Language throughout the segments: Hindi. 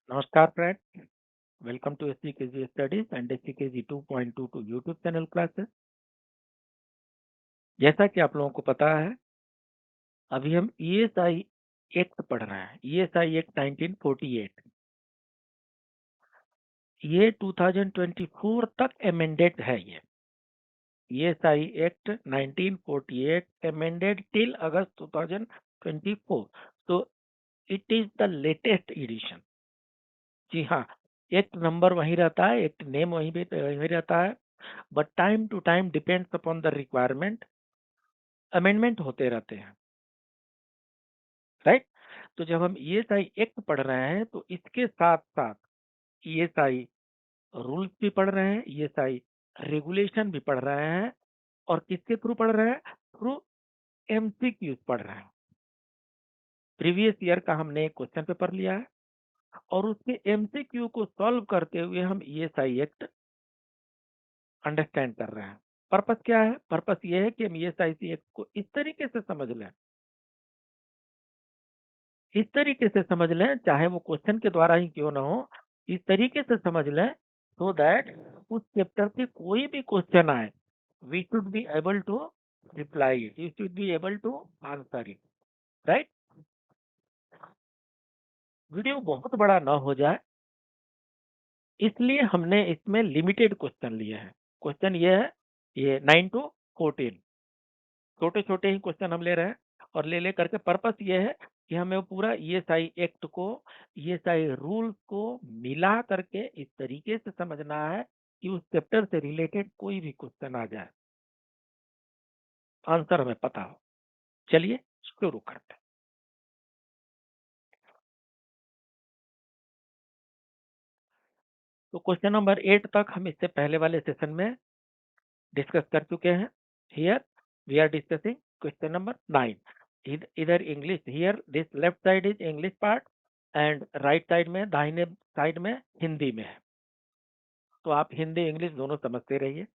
नमस्कार friend, welcome to SCKG studies and SCKG 2.22 YouTube channel classes. जैसा कि आप लोगों को पता है, अभी हम ईएसआई एक्ट पढ़ रहे हैं। ईएसआई एक्ट 1948 ये 2024 तक एमेंडेड है। ये ESI act 1948 amended till August 2024, तो it is the latest edition. जी हाँ, एक्ट नंबर वही रहता है, एक्ट नेम वही रहता है, but time to time depends upon the requirement amendment होते रहते हैं, राइट। तो जब हम ईएसआई एक्ट पढ़ रहे हैं तो इसके साथ साथ ईएसआई रूल्स भी पढ़ रहे हैं, ईएसआई रेगुलेशन भी पढ़ रहे हैं। और किसके थ्रू पढ़ रहे हैं? थ्रू एमसीक्यूज पढ़ रहे हैं। प्रीवियस ईयर का हमने एक क्वेश्चन पेपर लिया है और उसके एमसीक्यू को सॉल्व करते हुए हम ईएसआई एक्ट अंडरस्टैंड कर रहे हैं। पर्पस क्या है? पर्पस ये है कि हम ईएसआई एक्ट को इस तरीके से समझ लें, इस तरीके से समझ लें, चाहे वो क्वेश्चन के द्वारा ही क्यों ना हो, इस तरीके से समझ लें सो दैट उस चैप्टर से कोई भी क्वेश्चन आए, we should be able to reply it, you should be able to answer it, right. Video बहुत बड़ा ना हो जाए, इसलिए हमने इसमें लिमिटेड क्वेश्चन लिए हैं। क्वेश्चन ये है, ये 9 to 14 छोटे छोटे ही क्वेश्चन हम ले रहे हैं। और ले करके पर्पस ये है कि हमें वो पूरा ईएसआई एक्ट को, ईएसआई रूल्स को मिला करके इस तरीके से समझना है कि उस चैप्टर से रिलेटेड कोई भी क्वेश्चन आ जाए, आंसर हमें पता हो। चलिए शुरू करते हैं। तो क्वेश्चन नंबर 8 तक हम इससे पहले वाले सेशन में डिस्कस कर चुके हैं। Here we are discussing question number 9। इधर English, here this left side is English part and right side में, दाहिने साइड में हिंदी में है। तो आप हिंदी इंग्लिश दोनों समझते रहिए।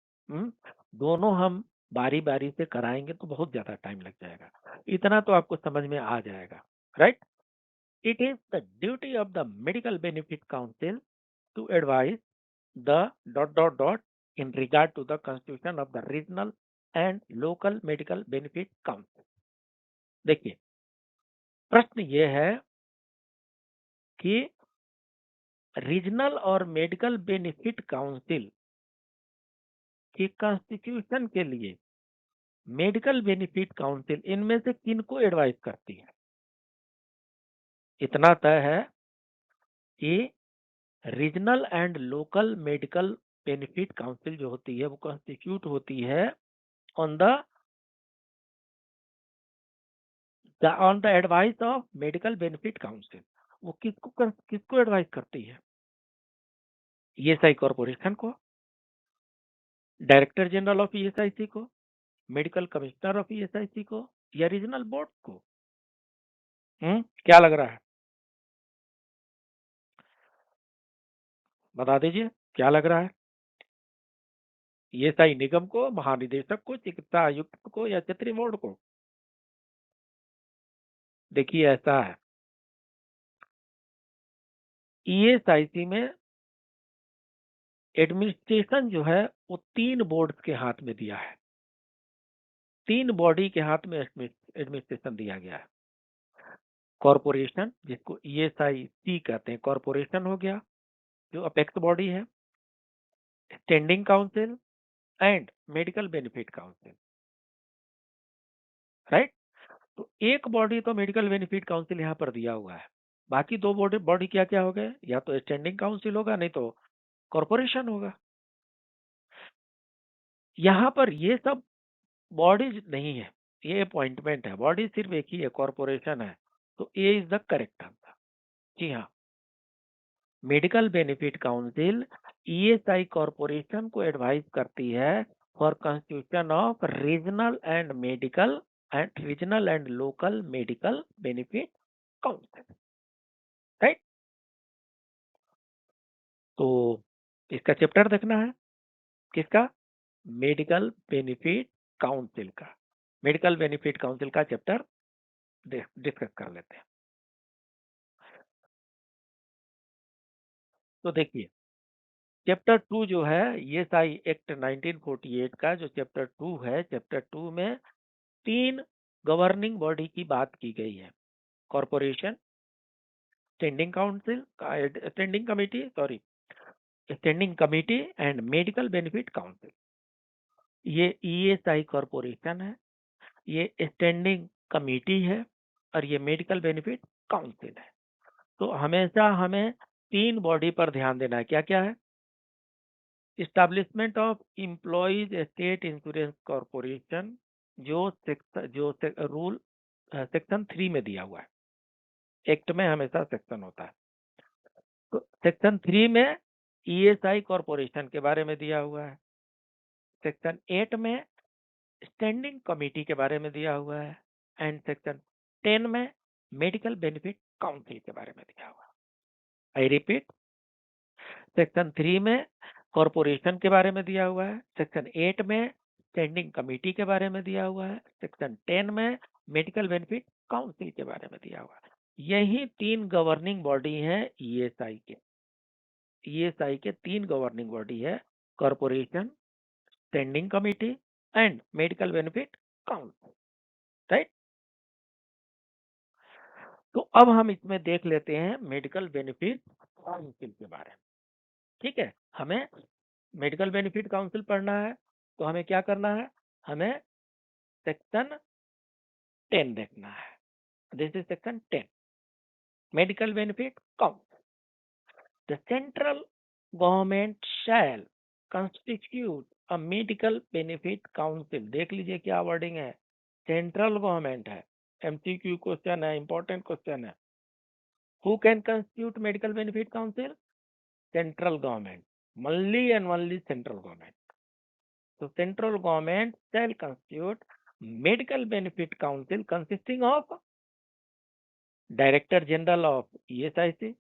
दोनों हम बारी बारी से कराएंगे तो बहुत ज्यादा टाइम लग जाएगा, इतना तो आपको समझ में आ जाएगा, right. It is the duty of the medical benefit council to advise the dot dot dot in regard to the constitution of the regional and local medical benefit council. देखिए, प्रश्न ये है कि रीजनल और मेडिकल बेनिफिट काउंसिल के कॉन्स्टिट्यूशन के लिए मेडिकल बेनिफिट काउंसिल इनमें से किनको एडवाइस करती है? इतना तय है कि regional and local medical benefit council जो होती है वो कॉन्स्टिट्यूट होती है on the advice of medical benefit council. वो किसको एडवाइस करती है? ईएसआई कॉर्पोरेशन को, डायरेक्टर जनरल ऑफ ईएसआईसी को, मेडिकल कमिश्नर ऑफ ईएसआईसी को, या रीजनल बोर्ड को? क्या लग रहा है? बता दीजिए, क्या लग रहा है? ईएसआई निगम को, महानिदेशक को, चिकित्सा आयुक्त को, या क्षेत्रीय बोर्ड को? देखिए, ऐसा है, ईएसआईसी में एडमिनिस्ट्रेशन जो है वो 3 बोर्ड के हाथ में दिया है, 3 बॉडी के हाथ में एडमिनिस्ट्रेशन दिया गया है। कॉरपोरेशन, जिसको ईएसआईसी कहते हैं, कॉरपोरेशन हो गया जो अपेक्स बॉडी है, standing council and medical benefit council, right. तो एक बॉडी तो मेडिकल बेनिफिट काउंसिल यहाँ पर दिया हुआ है, बाकी 2 बॉडी बॉडी क्या क्या हो गए? या तो स्टैंडिंग काउंसिल होगा, नहीं तो कॉरपोरेशन होगा। यहाँ पर ये सब बॉडीज नहीं है, ये अपॉइंटमेंट है, बॉडी सिर्फ एक ही है, कॉरपोरेशन है। तो ए इज द करेक्ट आंसर। जी हाँ, medical benefit council ESI corporation को एडवाइस करती है for constitution of regional and local medical benefit council, right. तो इसका चैप्टर देखना है, किसका? मेडिकल बेनिफिट काउंसिल का। मेडिकल बेनिफिट काउंसिल का चैप्टर डिस्कस कर लेते हैं। तो देखिए, चैप्टर 2 जो है ईएसआई एक्ट 1948 का जो चैप्टर 2 है, चैप्टर 2 में 3 गवर्निंग बॉडी की बात की गई है। Corporation, standing committee and medical benefit council. ये ईएसआई कॉरपोरेशन है, ये स्टैंडिंग कमिटी है और ये मेडिकल बेनिफिट काउंसिल है। तो हमेशा हमें 3 बॉडी पर ध्यान देना है। क्या क्या है? Establishment of employees state insurance corporation, जो रूल सेक्शन 3 में दिया हुआ है। एक्ट में हमेशा सेक्शन होता है। तो सेक्शन 3 में ईएसआई कॉरपोरेशन के बारे में दिया हुआ है। सेक्शन 8 में स्टैंडिंग कमेटी के बारे में दिया हुआ है एंड सेक्शन 10 में मेडिकल बेनिफिट काउंसिल के बारे में दिया हुआ है। आई रिपीट, सेक्शन 3 में कॉरपोरेशन के बारे में दिया हुआ है, सेक्शन 8 में स्टैंडिंग कमेटी के बारे में दिया हुआ है, सेक्शन 10 में मेडिकल बेनिफिट काउंसिल के बारे में दिया हुआ है। यही 3 गवर्निंग बॉडी हैं ईएसआई के। ईएसआई के 3 गवर्निंग बॉडी है, corporation, standing committee and medical benefit council, right. तो अब हम इसमें देख लेते हैं मेडिकल बेनिफिट काउंसिल के बारे में। ठीक है, हमें मेडिकल बेनिफिट काउंसिल पढ़ना है तो हमें क्या करना है? हमें सेक्शन 10 देखना है। This is section 10, medical benefit council. The central government shell constitute a medical benefit council. देख लीजिए क्या वर्डिंग है, सेंट्रल गवर्नमेंट है। एमसीक्यू क्वेश्चन है, इंपॉर्टेंट क्वेश्चन है। Who can constitute medical benefit council? Central government, only and only central government. So central government shall constitute medical benefit council consisting of director general of ESIC.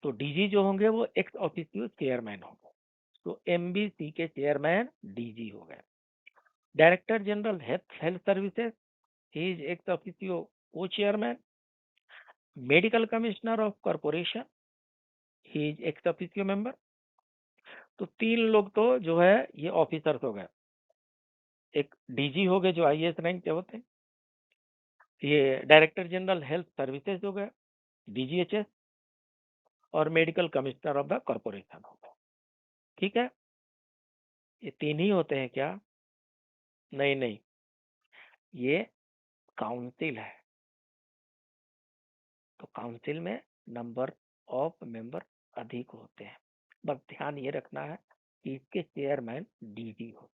तो डीजी जो होंगे वो एक्स ऑफिसियो चेयरमैन होंगे, तो एमबीसी के चेयरमैन डीजी हो गए। Director general health services, he is ex officio co chairman. Medical commissioner of corporation, he is ex officio member. तो 3 लोग तो जो है ये ऑफिसर्स हो गए। एक डीजी हो गए जो आईएएस रैंक के होते हैं, ये डायरेक्टर जनरल हेल्थ सर्विसेज हो गए डीजीएचएस, और medical commissioner of the corporation हो गए। ठीक है, ये 3 ही होते हैं क्या? नहीं नहीं, ये काउंसिल है। तो काउंसिल में नंबर ऑफ मेंबर अधिक होते हैं। बस ध्यान ये रखना है कि इसके चेयरमैन डीजी हो,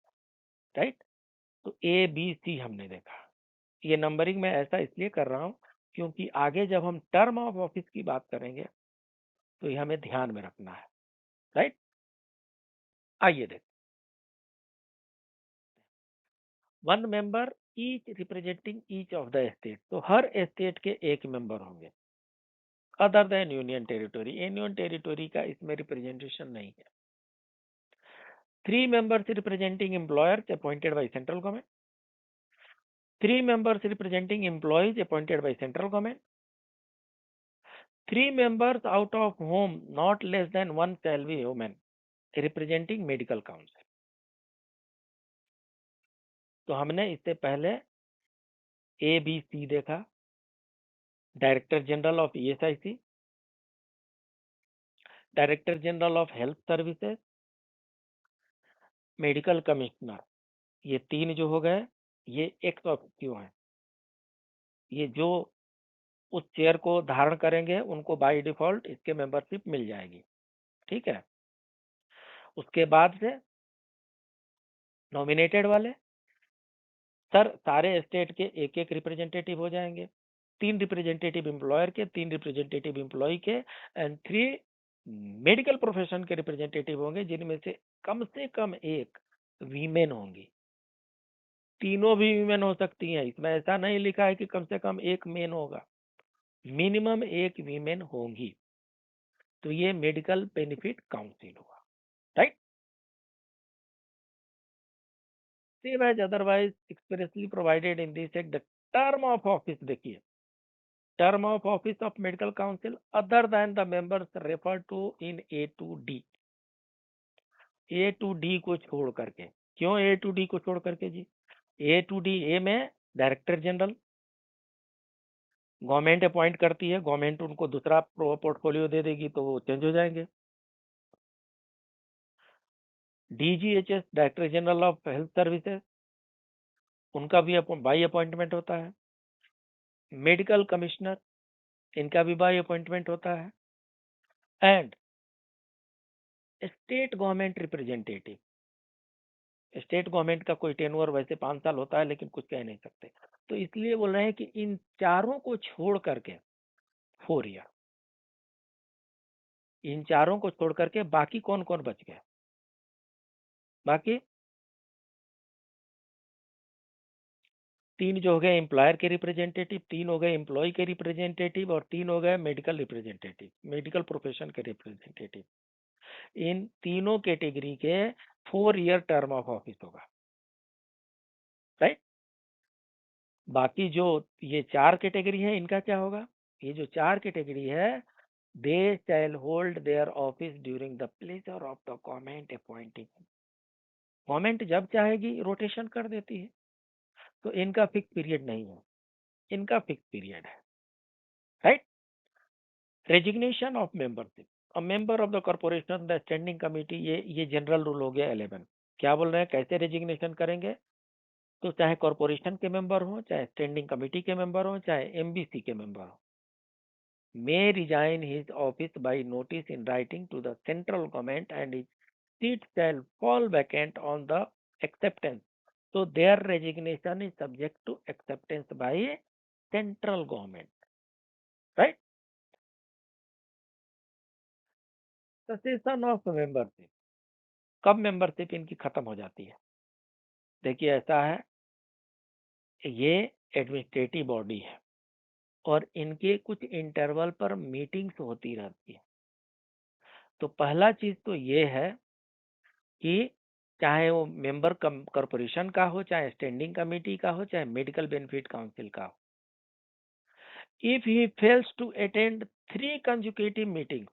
राइट। तो ए बी सी हमने देखा। ये नंबरिंग मैं ऐसा इसलिए कर रहा हूं क्योंकि आगे जब हम टर्म ऑफ ऑफिस की बात करेंगे तो ये हमें ध्यान में रखना है, राइट। आइए देख, 1 member each representing each of the state. तो हर स्टेट के एक मेंबर होंगे other than union territory. Union territory का इसमें रिप्रेजेंटेशन नहीं है। 3 members representing employers appointed by central government, 3 members representing employees appointed by central government, 3 members out of whom not less than one shall be women representing medical council। तो हमने इससे पहले ए बी सी देखा, director general of ESIC, director general of health services, medical commissioner. ये 3 जो हो गए ये एक्स ऑफिसियो हैं। ये जो उस चेयर को धारण करेंगे उनको बाय डिफॉल्ट इसके मेंबरशिप मिल जाएगी। ठीक है, उसके बाद से नॉमिनेटेड वाले सर सारे स्टेट के एक एक रिप्रेजेंटेटिव हो जाएंगे। 3 रिप्रेजेंटेटिव एम्प्लॉयर के, 3 रिप्रेजेंटेटिव एम्प्लॉय के एंड 3 मेडिकल प्रोफेशन के रिप्रेजेंटेटिव होंगे, जिनमें से कम एक वीमेन होंगी। तीनों भी वीमेन हो सकती हैं, इसमें ऐसा नहीं लिखा है कि कम से कम एक मेन होगा, मिनिमम एक वीमेन होंगी। तो ये मेडिकल बेनिफिट काउंसिल हुआ, right. Save as otherwise expressly provided in this act the term of office. देखिए term of office of medical council other than the members referred to in A to D. A to D को छोड़ करके, क्यों A to D को छोड़ करके जी? A to D, A में डायरेक्टर जनरल गवर्नमेंट अपॉइंट करती है, गवर्नमेंट उनको दूसरा पोर्टफोलियो दे देगी तो वो चेंज हो जाएंगे। DGHS director general of health services, उनका भी बाई अपॉइंटमेंट होता है। मेडिकल कमिश्नर, इनका भी बाई अपॉइंटमेंट होता है। And state government representative, state government का कोई टेन्योर वैसे 5 साल होता है लेकिन कुछ कह नहीं सकते, तो इसलिए बोल रहे हैं कि इन चारों को छोड़ करके 4 ईयर, इन चारों को छोड़ करके बाकी कौन कौन बच गए? बाकी 3 जो हो गए एम्प्लॉयर के रिप्रेजेंटेटिव, 3 हो गए एम्प्लॉय के रिप्रेजेंटेटिव और 3 हो गए मेडिकल रिप्रेजेंटेटिव, मेडिकल प्रोफेशन के रिप्रेजेंटेटिव। इन तीनों कैटेगरी के 4 ईयर टर्म ऑफ ऑफिस होगा, राइट। बाकी जो ये 4 कैटेगरी है इनका क्या होगा? ये जो 4 कैटेगरी है, they shall hold their office during the pleasure of the government appointing. Government जब चाहेगी रोटेशन कर देती है, तो इनका फिक्स पीरियड नहीं है, इनका फिक्स पीरियड है, right. Resignation of membership, a member of the corporation the standing committee, ये जनरल रूल हो गया 11। क्या बोल रहे हैं, कैसे रेजिग्नेशन करेंगे? तो चाहे कॉर्पोरेशन के मेंबर हो, चाहे स्टैंडिंग कमेटी के मेंबर हो, चाहे एमबीसी के मेंबर हो, may resign his office by notice in writing to the central government and his seat shall fall vacant on the acceptance. So their resignation is subject to acceptance by central government, right? Cessation of membership, कब मेंबरशिप इनकी खत्म हो जाती है? देखिए ऐसा है, ये एडमिनिस्ट्रेटिव बॉडी है और इनके कुछ इंटरवल पर मीटिंग्स होती रहती है। तो पहला चीज तो ये है कि चाहे वो मेंबर कॉर्पोरेशन का हो, चाहे स्टैंडिंग कमेटी का हो, चाहे मेडिकल बेनिफिट काउंसिल का हो, if he fails to attend 3 consecutive meeting,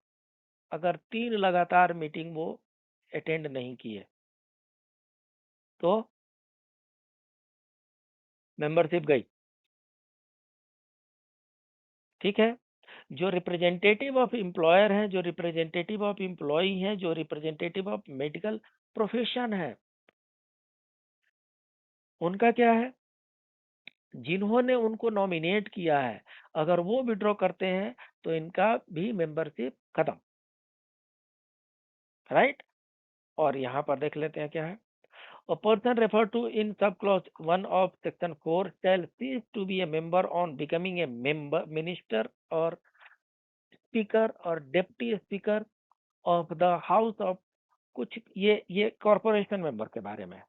अगर 3 लगातार मीटिंग वो अटेंड नहीं किए तो मेंबरशिप गई, ठीक है। जो रिप्रेजेंटेटिव ऑफ एम्प्लॉयर है, जो रिप्रेजेंटेटिव ऑफ एम्प्लॉय है, जो रिप्रेजेंटेटिव ऑफ मेडिकल प्रोफेशन है, उनका क्या है? जिन्होंने उनको नॉमिनेट किया है, अगर वो विड्रॉ करते हैं तो इनका भी मेंबरशिप खत्म, राइट। और यहाँ पर देख लेते हैं क्या है। A person referred to in subclause 1 of section 4 shall cease to be a member on becoming a member, minister or speaker or deputy speaker of the house of, कुछ ये कॉरपोरेशन मेंबर के बारे में।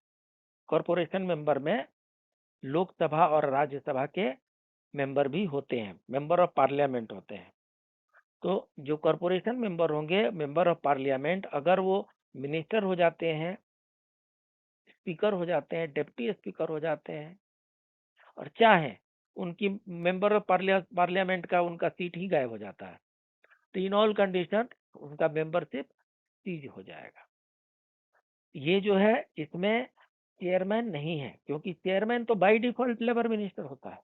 कॉरपोरेशन मेंबर में लोकसभा और राज्यसभा के मेंबर भी होते हैं, मेंबर ऑफ पार्लियामेंट होते हैं। तो जो कॉरपोरेशन मेंबर होंगे, मेंबर ऑफ पार्लियामेंट, अगर वो मिनिस्टर हो जाते हैं, स्पीकर हो जाते हैं, डिप्टी स्पीकर हो जाते हैं और चाहे उनकी मेंबर ऑफ पार्लियामेंट का उनका सीट ही गायब हो जाता है, तो इन ऑल कंडीशन उनका मेंबरशिप सीज हो जाएगा। ये जो है इसमें चेयरमैन नहीं है, क्योंकि चेयरमैन तो बाय डिफॉल्ट लेबर मिनिस्टर होता है।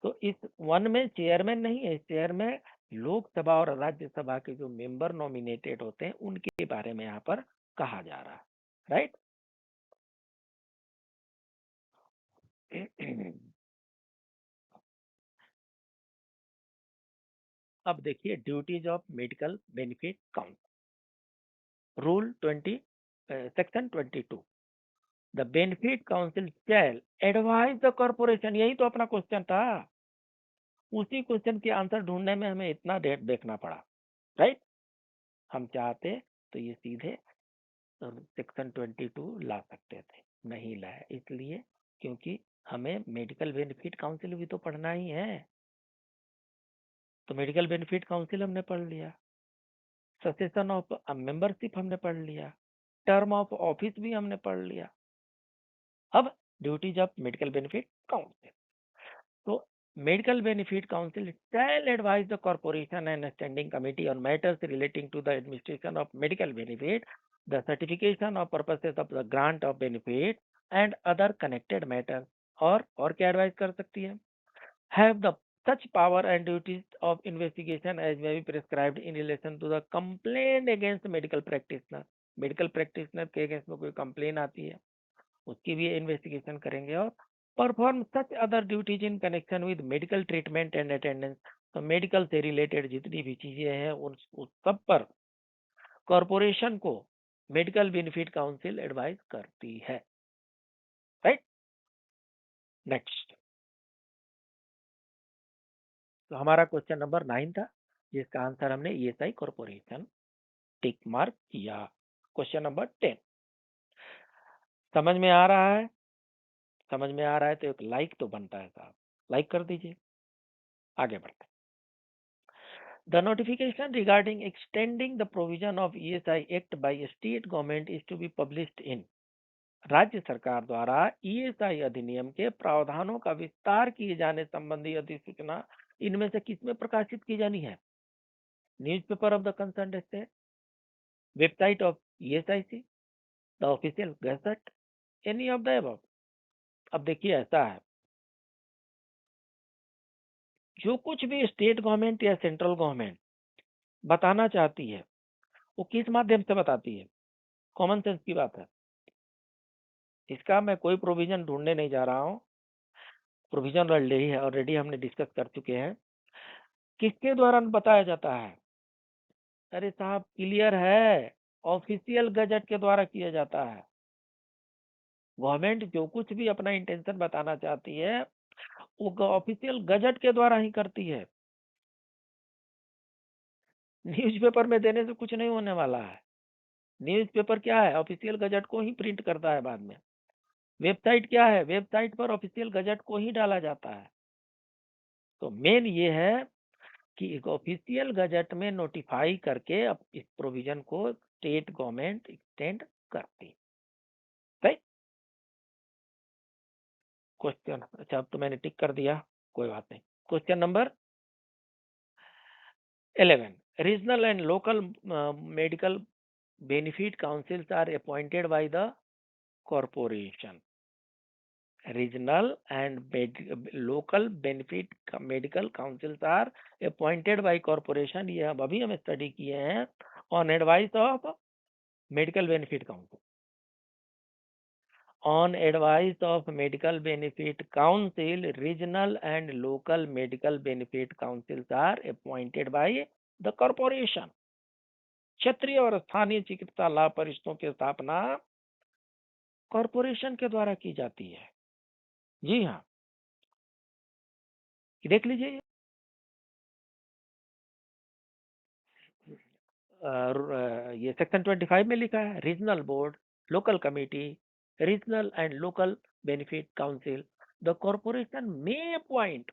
तो इस 1 में चेयरमैन नहीं है, चेयरमैन लोकसभा और राज्यसभा के जो मेंबर नॉमिनेटेड होते हैं उनके बारे में यहाँ पर कहा जा रहा है, राइट। अब देखिए duties of medical benefit council, rule 20 section 22, the benefit council shall advise the corporation. यही तो अपना क्वेश्चन था, उसी क्वेश्चन के आंसर ढूंढने में हमें इतना डेट देखना पड़ा, राइट। हम चाहते तो ये सीधे सेक्शन 22 ला सकते थे, नहीं लाया, इसलिए क्योंकि हमें मेडिकल बेनिफिट काउंसिल भी तो पढ़ना ही है। तो मेडिकल बेनिफिट काउंसिल हमने पढ़ लिया, सेसेशन ऑफ मेंबरशिप हमने पढ़ लिया, टर्म ऑफ ऑफिस भी हमने पढ़ लिया। अब duties of medical benefit council, तो Medical Benefit Council shall advise the corporation and a standing committee on matters relating to the administration of medical benefit, the certification of purposes of the grant of benefit and other connected matters. और क्या एडवाइस कर सकती है? Have the such power and duties of investigation as may be prescribed in relation to the complaint against medical practitioner. Medical practitioner के अगेंस्ट में कोई कंप्लेन आती है उसकी भी इन्वेस्टिगेशन करेंगे और perform such other duties in connection with medical treatment and attendance. तो मेडिकल से रिलेटेड जितनी भी चीजें हैं उस सब पर कॉरपोरेशन को मेडिकल बेनिफिट काउंसिल एडवाइस करती है। Right, next. तो हमारा क्वेश्चन नंबर 9 था जिसका आंसर हमने ईएसआई कॉरपोरेशन टिक मार्क किया। क्वेश्चन नंबर 10 समझ में आ रहा है? समझ में आ रहा है तो एक लाइक तो बनता है साहब, लाइक कर दीजिए। आगे बढ़ते हैं। The notification regarding extending the provision of ESI Act by state government is to be published in। राज्य सरकार द्वारा ESI अधिनियम के प्रावधानों का विस्तार किए जाने संबंधी अधिसूचना इनमें से किसमें प्रकाशित की जानी है? Newspaper of the concern state, website of ESIC, the official gazette, any of the above. अब देखिए ऐसा है, जो कुछ भी स्टेट गवर्नमेंट या सेंट्रल गवर्नमेंट बताना चाहती है वो किस माध्यम से बताती है? कॉमन सेंस की बात है। इसका मैं कोई प्रोविजन ढूंढने नहीं जा रहा हूँ, प्रोविजन ऑलरेडी हमने डिस्कस कर चुके हैं। किसके द्वारा बताया जाता है? अरे साहब क्लियर है, ऑफिशियल गजट के द्वारा किया जाता है। गवर्नमेंट जो कुछ भी अपना इंटेंशन बताना चाहती है वो ऑफिशियल गजट के द्वारा ही करती है। न्यूज़पेपर में देने से कुछ नहीं होने वाला है। न्यूज़पेपर क्या है? ऑफिशियल गजट को ही प्रिंट करता है बाद में। वेबसाइट क्या है? वेबसाइट पर ऑफिशियल गजट को ही डाला जाता है। तो मेन ये है कि एक ऑफिशियल गजट में नोटिफाई करके अब इस प्रोविजन को स्टेट गवर्नमेंट एक्सटेंड करती। राइट, क्वेश्चन, अच्छा अब तो मैंने टिक कर दिया, कोई बात नहीं। Question number 11, regional and local medical benefit councils are appointed by the corporation. Regional and local benefit medical councils are appointed by corporation। ये अब अभी हम स्टडी किए हैं on advice of medical benefit council। On advice of medical benefit council, regional and local medical benefit councils are appointed by the corporation। क्षेत्रीय और स्थानीय चिकित्सा लाभ परिषदों की स्थापना कॉरपोरेशन के द्वारा की जाती है। जी हाँ, देख लीजिए, ये सेक्शन 25 में लिखा है, regional board, local committee, regional and local benefit council, the corporation में appoint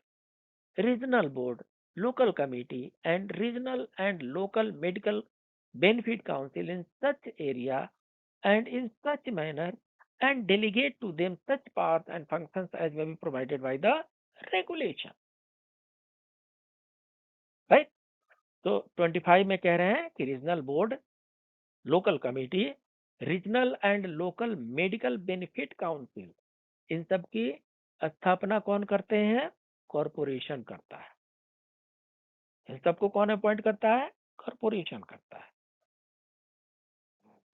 regional board, local committee and regional and local medical benefit council in such area and in such manner and delegate to them such powers and functions as may be provided by the regulation। Right, तो 25 में कह रहे हैं कि regional board, local committee, regional and local medical benefit council, इन सब की स्थापना कौन करते हैं? कॉरपोरेशन करता है। इन सबको कौन अपॉइंट करता है? कॉरपोरेशन करता है।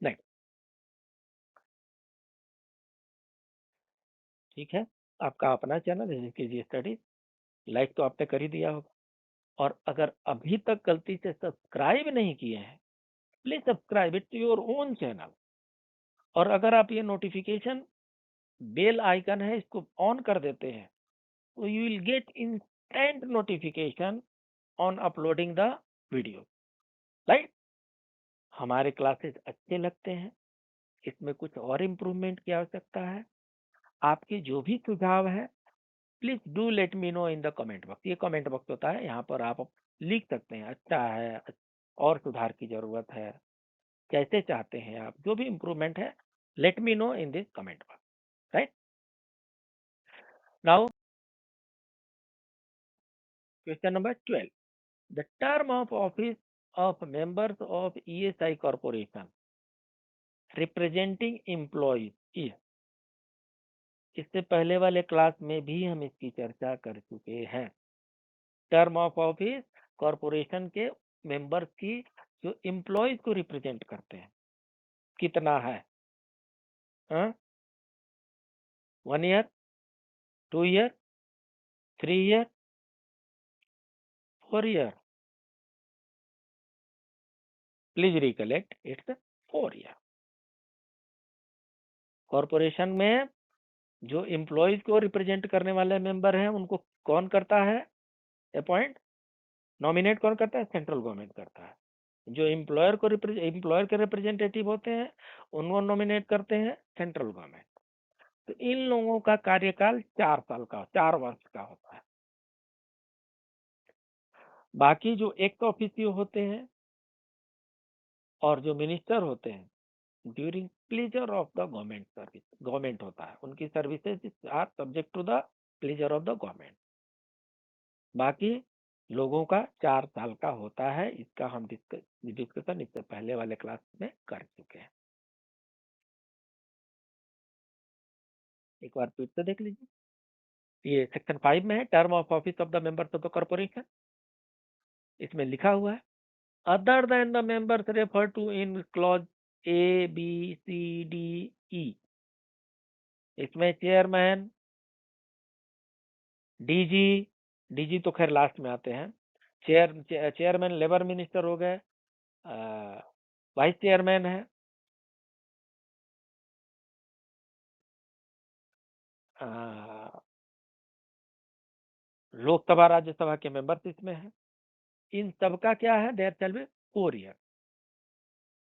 नहीं, ठीक है, आपका अपना चैनल है कीजिए स्टडी, लाइक तो आपने कर ही दिया होगा, और अगर अभी तक गलती से सब्सक्राइब नहीं किए हैं please subscribe it to your own channel. और अगर आप ये नोटिफिकेशन बेल आइकन है इसको ऑन कर देते हैं तो you will get instant notification on uploading the video. Right, हमारे क्लासेस अच्छे लगते हैं, इसमें कुछ और इम्प्रूवमेंट की आवश्यकता है, आपके जो भी सुझाव है please do let me know in the comment box. ये कमेंट बॉक्स होता है, यहाँ पर आप लिख सकते हैं अच्छा है और सुधार की जरूरत है, कैसे चाहते हैं आप, जो भी इम्प्रूवमेंट है let me know in this comment box. Right, now Question number 12. The term of office of members of ESI corporation representing employees is. इससे पहले वाले क्लास में भी हम इसकी चर्चा कर चुके हैं। टर्म ऑफ ऑफिस कॉरपोरेशन के मेंबर्स की जो एम्प्लॉयज को रिप्रेजेंट करते हैं कितना है? 1 year, 2 year, 3 year, 4 year? Please recollect, it's 4 year. Corporation में जो एम्प्लॉयज को रिप्रेजेंट करने वाले मेंबर हैं उनको कौन करता है अपॉइंट? नॉमिनेट कौन करता है? सेंट्रल गवर्नमेंट करता है। जो एम्प्लॉयर के रिप्रेजेंटेटिव होते हैं उनको नॉमिनेट करते हैं सेंट्रल गवर्नमेंट। तो इन लोगों का कार्यकाल 4 वर्ष का होता है। बाकी जो एक्स ऑफिसियो होते हैं और जो मिनिस्टर होते हैं during pleasure of the government service, government होता है, उनकी services are subject to the pleasure of the government. बाकी लोगों का 4 साल का होता है। इसका हम डिस्कशन इससे पहले वाले क्लास में कर चुके हैं। एक बार फिर से देख लीजिए। ये सेक्शन 5 में है, term of office of the members of the corporation. इसमें लिखा हुआ है other than the members refer to in clause A B C D E. इसमें चेयरमैन, डीजी तो खैर लास्ट में आते हैं। चेयरमैन लेबर मिनिस्टर हो गए, वाइस चेयरमैन है, लोकसभा राज्यसभा के मेंबर्स इसमें है। इन सबका क्या है? There shall be 4 year.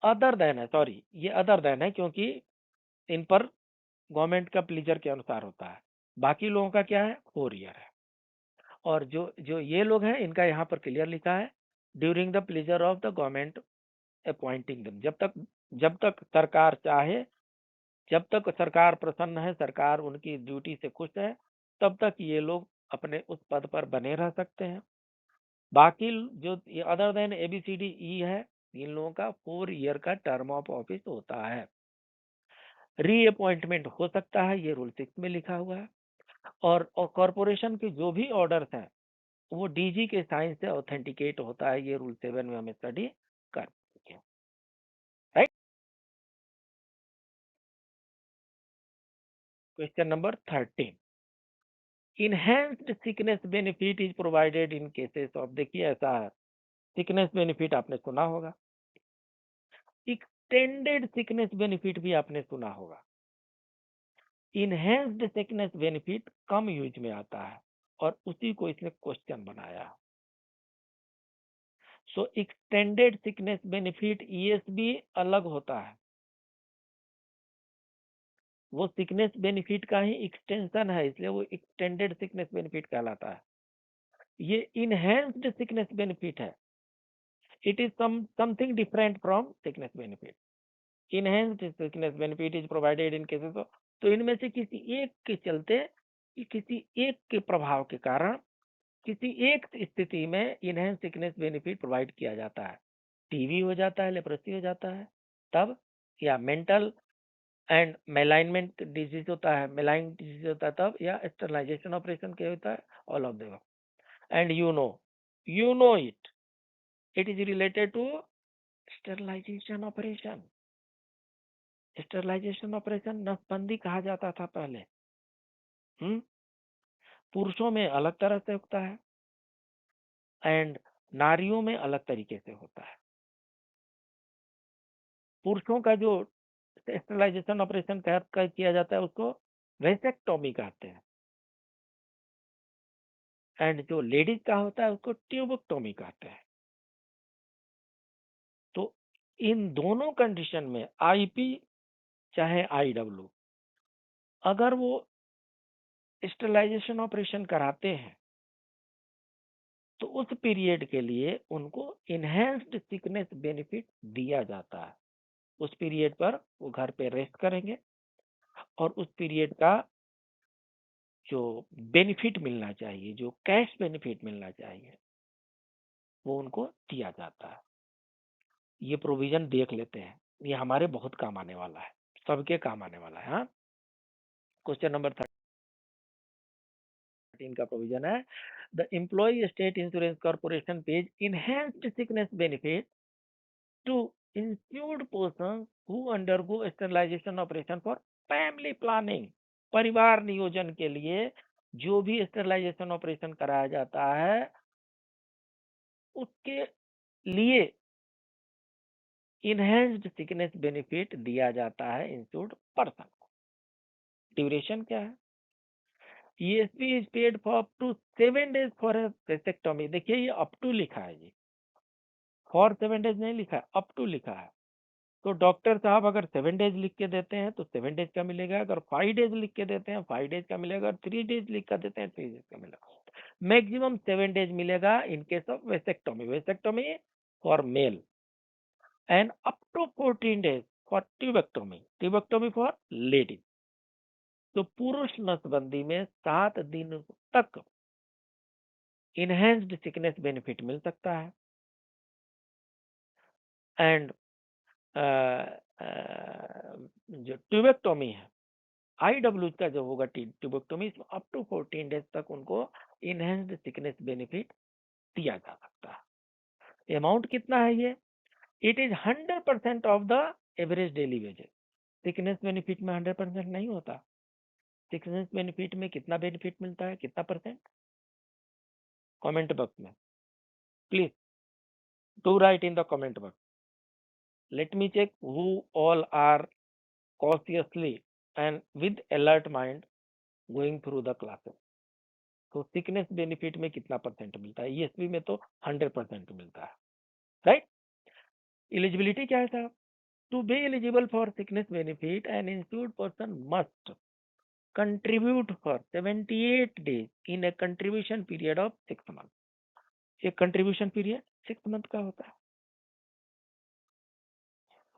Other than है, सॉरी ये अदर देन है क्योंकि इन पर गवर्नमेंट का प्लीजर के अनुसार होता है। बाकी लोगों का क्या है? 4 ईयर है। और जो जो ये लोग हैं इनका यहाँ पर क्लियर लिखा है during the pleasure of the government appointing them. जब तक सरकार चाहे, जब तक सरकार प्रसन्न है, सरकार उनकी ड्यूटी से खुश है, तब तक ये लोग अपने उस पद पर बने रह सकते हैं। बाकी जो अदर देन ABCDE है, इन लोगों का 4 ईयर का टर्म ऑफ ऑफिस होता है। रीअपॉइंटमेंट हो सकता है, ये रूल 6 में लिखा हुआ है। और कॉरपोरेशन के जो भी ऑर्डर्स हैं वो डीजी के साइन से ऑथेंटिकेट होता है। ये रूल 7 में हमें स्टडी कर चुके हैं, right. Question number 13, enhanced sickness benefit is provided in cases of. देखिए ऐसा है, सिकनेस बेनिफिट आपने सुना होगा, एक्सटेंडेड सिकनेस बेनिफिट भी आपने सुना होगा। इनहेंस्ड सिकनेस बेनिफिट कम यूज में आता है और उसी को इसने क्वेश्चन बनाया। सो एक्सटेंडेड सिकनेस बेनिफिट ESB अलग होता है, वो सिकनेस बेनिफिट का ही एक्सटेंशन है, इसलिए वो एक्सटेंडेड सिकनेस बेनिफिट कहलाता है। ये इनहेंस्ड सिकनेस बेनिफिट है, it is something different from sickness benefit. Enhanced sickness benefit is provided in cases of. तो इनमें से किसी एक के चलते, किसी एक के प्रभाव के कारण, किसी एक स्थिति में इनहेंस सिकनेस बेनिफिट प्रोवाइड किया जाता है। टीबी हो जाता है, लेप्रोसी हो जाता है तब, या मेंटल एंड मेलाइनमेंट डिजीज होता है, मेलाइन डिजीज होता है तब, या स्टरलाइजेशन ऑपरेशन क्या होता है, all of them. And you know it is related to sterilisation operation. Sterilisation operation नसबंदी कहा जाता था पहले। पुरुषों में अलग तरह से होता है एंड नारियों में अलग तरीके से होता है। पुरुषों का जो स्टरलाइजेशन ऑपरेशन किया जाता है उसको वेसेक्टोमी कहते हैं, एंड जो लेडीज का होता है उसको ट्यूबोक्टोमी कहते हैं। तो इन दोनों कंडीशन में IP चाहे IW, अगर वो स्टरलाइजेशन ऑपरेशन कराते हैं तो उस पीरियड के लिए उनको इनहेंस्ड सिकनेस बेनिफिट दिया जाता है। उस पीरियड पर वो घर पे रेस्ट करेंगे और उस पीरियड का जो बेनिफिट मिलना चाहिए, जो कैश बेनिफिट मिलना चाहिए, वो उनको दिया जाता है। ये प्रोविजन देख लेते हैं, ये हमारे बहुत काम आने वाला है, सबके काम आने वाला है। हाँ, क्वेश्चन नंबर 13 का प्रोविजन है, the employ state insurance corporation pays enhanced sickness benefit to insured person who undergo sterilisation operation for family planning. परिवार नियोजन के लिए जो भी स्टेरिलाइजेशन ऑपरेशन कराया जाता है, उसके लिए इनहेंस्ड सिकनेस बेनिफिट दिया जाता है इंश्योर्ड पर्सन को। ड्यूरेशन क्या है? ESP is paid for up to 7 days for vasectomy. देखिए ये अप टू लिखा है जी, फॉर 7 days नहीं लिखा है, अप टू लिखा है। तो डॉक्टर साहब अगर 7 days लिख के देते हैं तो 7 days का मिलेगा, अगर 5 days लिख के देते हैं 5 days का मिलेगा, अगर 3 days लिख कर देते हैं 3 days का मिलेगा। मैक्सिमम 7 days मिलेगा in case of vasectomy. Vasectomy for male and up to 14 days for tubectomy. Tubectomy for ladies. तो पुरुष नसबंदी में 7 दिन तक इनहेंस्ड सिकनेस बेनिफिट मिल सकता है। एंड जो ट्यूबेक्टोमी है, IW का जो होगा ट्यूबेक्टोमी, अप टू 14 days तक उनको इनहेंस्ड सिकनेस बेनिफिट दिया जा सकता है। अमाउंट कितना है ये? It is 100% of the average daily wages. Sickness benefit में 100% नहीं होता। सिकनेस बेनिफिट में कितना बेनिफिट मिलता है, कितना परसेंट? कमेंट बॉक्स में please do write in the comment box. Let me check who all are cautiously and with alert mind going through the classes। तो सिकनेस बेनिफिट में कितना परसेंट मिलता है? ESP में तो 100% मिलता है, राइट। एलिजिबिलिटी क्या है साहब? To be eligible for sickness benefit an insured person must contribute for 78 days in a contribution period of 6 months। एक कंट्रीब्यूशन पीरियड 6 month का होता है,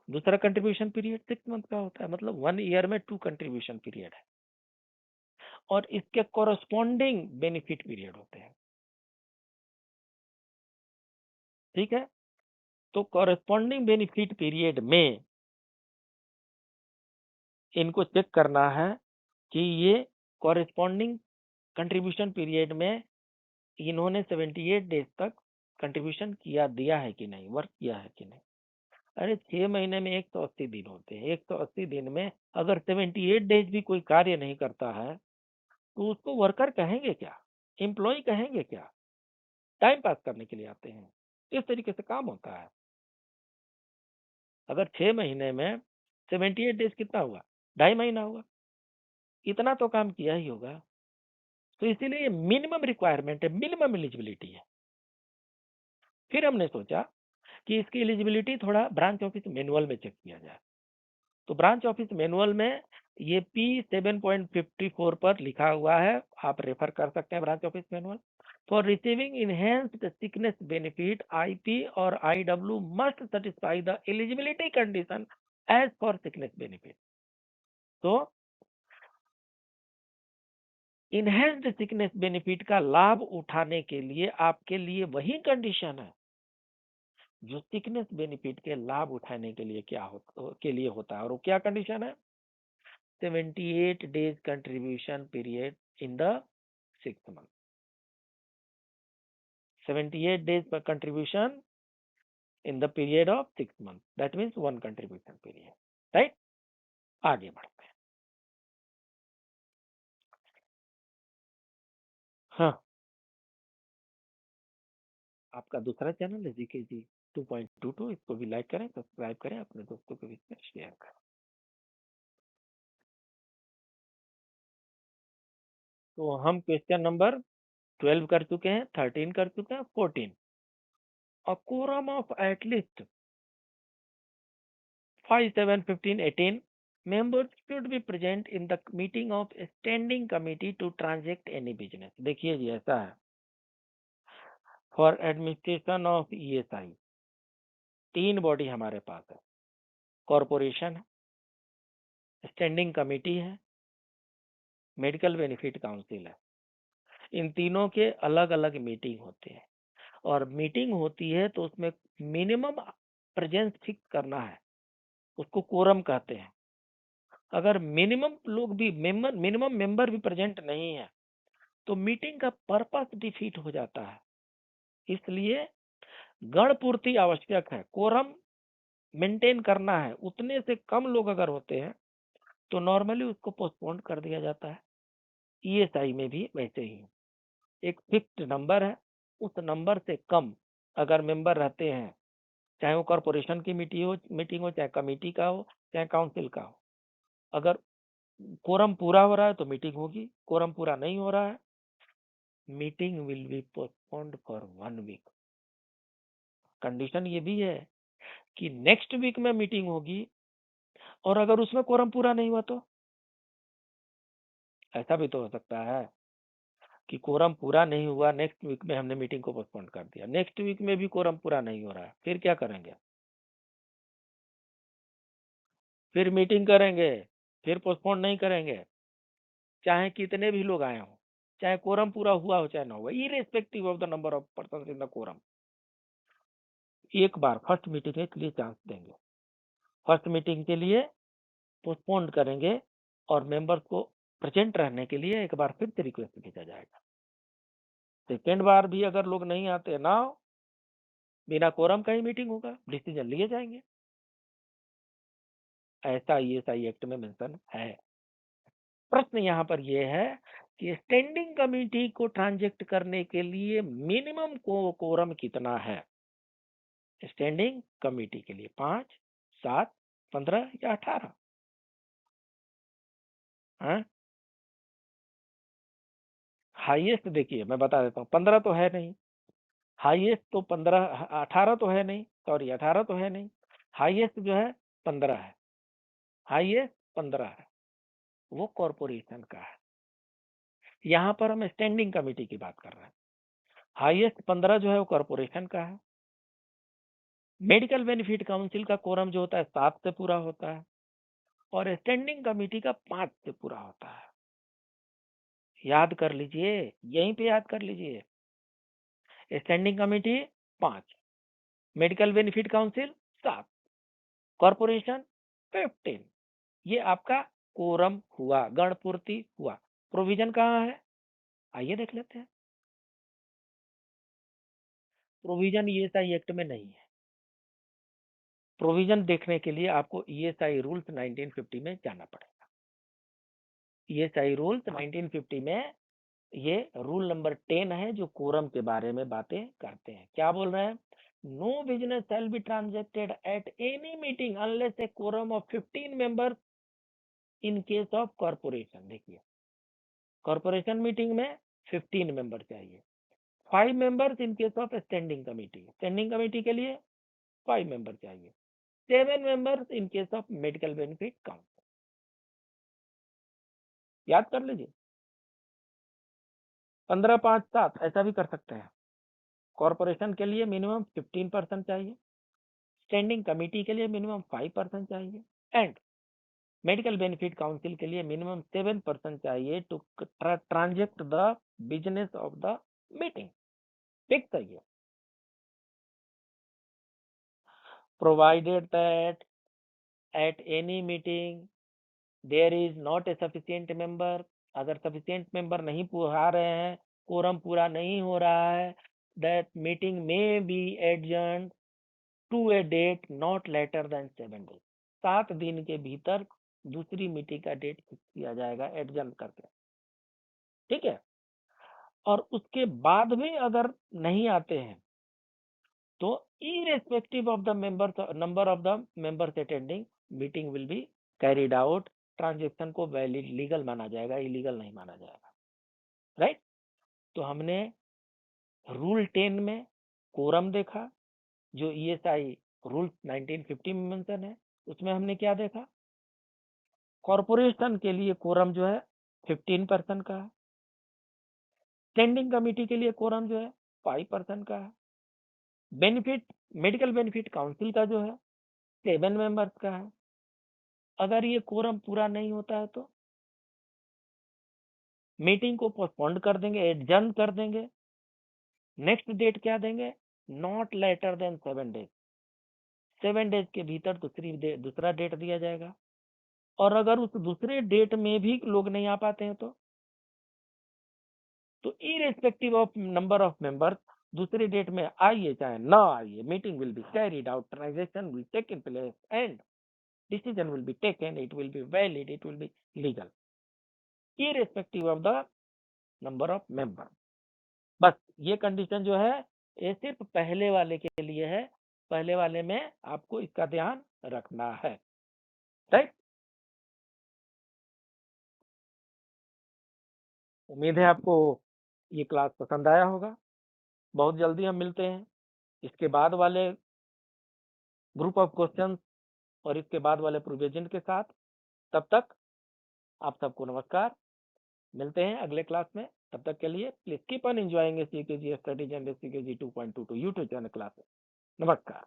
दूसरा कंट्रीब्यूशन पीरियड 6 month का होता है, मतलब 1 year में 2 कंट्रीब्यूशन पीरियड है, और इसके कोरस्पॉन्डिंग बेनिफिट पीरियड होते हैं। ठीक है, तो कॉरेस्पॉन्डिंग बेनिफिट पीरियड में इनको चेक करना है कि ये कॉरेस्पॉन्डिंग कंट्रीब्यूशन पीरियड में इन्होंने 78 डेज तक कंट्रीब्यूशन किया, दिया है कि नहीं, वर्क किया है कि नहीं। अरे 6 महीने में 180 दिन होते हैं, 180 दिन में अगर 78 डेज भी कोई कार्य नहीं करता है तो उसको वर्कर कहेंगे क्या, एम्प्लॉय कहेंगे क्या? टाइम पास करने के लिए आते हैं, इस तरीके से काम होता है। अगर 6 महीने में 78 डेज कितना हुआ, 2.5 महीना हुआ, इतना तो काम किया ही होगा। तो इसीलिए मिनिमम रिक्वायरमेंट है, मिनिमम एलिजिबिलिटी है। फिर हमने सोचा कि इसकी एलिजिबिलिटी थोड़ा ब्रांच ऑफिस मैनुअल में चेक किया जाए। तो ब्रांच ऑफिस मैनुअल में ये P7.54 पर लिखा हुआ है, आप रेफर कर सकते हैं branch office manual. For receiving enhanced sickness benefit IP और IW must satisfy the eligibility condition as for sickness benefit. तो इनहेंस्ड सिकनेस बेनिफिट का लाभ उठाने के लिए आपके लिए वही कंडीशन है जो सिकनेस बेनिफिट के लाभ उठाने के लिए होता है। और वो क्या कंडीशन है? 78 days contribution period in the 6 month। 78 days per contribution in the period of 6 months, that means one contribution period, right। आगे बढ़ते हैं। हाँ, आपका दूसरा चैनल है जीके जी 2.22, इसको भी लाइक करें, सब्सक्राइब करें, अपने दोस्तों के बीच में शेयर करें। तो हम क्वेश्चन नंबर 12 कर चुके हैं, 13 कर चुके हैं, 14। A quorum of at least 5, 7, 15, 18 members should be present in the meeting of standing committee to transact any business। देखिए जी, ऐसा है, for administration of ESI 3 body हमारे पास है, कॉरपोरेशन है, स्टैंडिंग कमेटी है, मेडिकल बेनिफिट काउंसिल है। इन तीनों के अलग अलग मीटिंग होते हैं, और मीटिंग होती है तो उसमें मिनिमम प्रेजेंस फिक्स करना है, उसको कोरम कहते हैं। अगर मिनिमम लोग भी मिनिमम मेंबर भी प्रेजेंट नहीं है तो मीटिंग का पर्पस डिफीट हो जाता है। इसलिए गण पूर्ति आवश्यक है, कोरम मेंटेन करना है। उतने से कम लोग अगर होते हैं तो नॉर्मली उसको पोस्टपोन कर दिया जाता है। ईएसआई में भी वैसे ही एक फिक्स्ड नंबर है, उस नंबर से कम अगर मेंबर रहते हैं, चाहे वो कॉरपोरेशन की मीटिंग हो, चाहे कमेटी का हो, चाहे काउंसिल का हो, अगर कोरम पूरा हो रहा है तो मीटिंग होगी, कोरम पूरा नहीं हो रहा है, meeting will be postponed for 1 week. Condition ये भी है कि नेक्स्ट वीक में मीटिंग होगी, और अगर उसमें कोरम पूरा नहीं हुआ तो ऐसा भी तो हो सकता है कि कोरम पूरा नहीं हुआ, नेक्स्ट वीक में हमने मीटिंग को पोस्टपोन कर दिया, नेक्स्ट वीक में भी कोरम पूरा नहीं हो रहा है, फिर क्या करेंगे? फिर मीटिंग करेंगे, फिर पोस्टपोन नहीं करेंगे, चाहे कितने भी लोग आए हों, चाहे कोरम पूरा हुआ हो चाहे ना हुआ, irrespective of the number of person in the quorum. एक बार फर्स्ट मीटिंग के लिए चांस देंगे, फर्स्ट मीटिंग के लिए पोस्टपोन करेंगे, और मेंबर्स को प्रेजेंट रहने के लिए एक बार फिर से रिक्वेस्ट भेजा जाएगा। सेकेंड बार भी अगर लोग नहीं आते ना, बिना कोरम का ही मीटिंग होगा, डिसीजन लिए जाएंगे। ऐसा ईएसआई एक्ट में मेंशन है। प्रश्न यहाँ पर यह है कि स्टैंडिंग कमेटी को ट्रांजेक्ट करने के लिए मिनिमम कोरम कितना है? स्टैंडिंग कमेटी के लिए 5, 7, 15 या 18? हाँ, हाईएस्ट देखिए मैं बता देता हूँ, 15 तो है नहीं, हाईएस्ट तो 15, 18 तो है नहीं, सॉरी 18 तो है नहीं, हाईएस्ट जो है 15 है, हाईएस्ट 15 है, वो कॉरपोरेशन का है। यहाँ पर हम स्टैंडिंग कमेटी की बात कर रहे हैं। हाईएस्ट 15 जो है वो कॉरपोरेशन का है। मेडिकल बेनिफिट काउंसिल का कोरम जो होता है 7 से पूरा होता है, और स्टैंडिंग कमेटी का 5 से पूरा होता है। याद कर लीजिए, यहीं पे याद कर लीजिए, standing committee 5, medical benefit council 7, corporation 15। ये आपका कोरम हुआ, गणपूर्ति हुआ। प्रोविजन कहाँ है? आइए देख लेते हैं। प्रोविजन ईएसआई एक्ट में नहीं है। प्रोविजन देखने के लिए आपको ईएसआई रूल्स 1950 में जाना पड़ेगा। ईएसआई रूल्स 1950 में ये रूल नंबर 10 है जो कोरम के बारे में बातें करते हैं। क्या बोल रहे हैं? No business shall be transacted at any meeting unless a quorum of 15 members in case of corporation. देखिए, कॉर्पोरेशन मीटिंग में 15 मेंबर चाहिए, 5 members in case of standing committee, standing committee के लिए 5 मेंबर चाहिए, 7 members in case of medical benefit council. याद कर लीजिए, 15, 5, 7 ऐसा भी कर सकते हैं। कॉर्पोरेशन के लिए मिनिमम 15% चाहिए, स्टैंडिंग कमेटी के लिए मिनिमम 5% चाहिए, एंड मेडिकल बेनिफिट काउंसिल के लिए मिनिमम 7% चाहिए to transact the business of the meeting. Fix है ये। Provided that at any meeting there is not a sufficient member, अगर सफिशिएंट मेंबर नहीं आ रहे हैं, कोरम पूरा नहीं हो रहा है, that meeting may be adjourn to a date not later than 7 days। 7 दिन के भीतर दूसरी मीटिंग का डेट फिक्स किया जाएगा एडजर्न करके। ठीक है, और उसके बाद भी अगर नहीं आते हैं तो irrespective of the number of the members attending, meeting will be carried out. Transaction को वैलिड लीगल माना जाएगा, इलीगल नहीं माना जाएगा। राइट? तो हमने रूल 10 में कोरम देखा, जो ईएसआई रूल 1950 में मेंशन है। उसमें हमने क्या देखा? कॉरपोरेशन के लिए कोरम जो है 15% का है, स्टैंडिंग कमेटी के लिए कोरम जो है 5% का है, बेनिफिट मेडिकल बेनिफिट काउंसिल का जो है 7 मेंबर्स का है। अगर ये कोरम पूरा नहीं होता है तो मीटिंग को पोस्टपोन्ड कर देंगे, एडजर्न कर देंगे। नेक्स्ट डेट क्या देंगे, not later than 7 days, 7 days के भीतर दूसरा डेट दिया जाएगा। और अगर उस दूसरे डेट में भी लोग नहीं आ पाते हैं तो irrespective of number of members दूसरे डेट में आइए चाहे ना आइए, meeting will be carried out, transaction will take in place and decision will be taken, it will be valid, it will be legal, irrespective of the number of member. बस ये कंडीशन जो है ये सिर्फ पहले वाले के लिए है, पहले वाले में आपको इसका ध्यान रखना है, राइट। उम्मीद है आपको ये क्लास पसंद आया होगा। बहुत जल्दी हम मिलते हैं इसके बाद वाले ग्रुप ऑफ क्वेश्चंस और इसके बाद वाले प्रोविजन के साथ। तब तक आप सबको नमस्कार, मिलते हैं अगले क्लास में। तब तक के लिए please keep on enjoying CKG studies and CKG 2.22 YouTube channel classes. नमस्कार।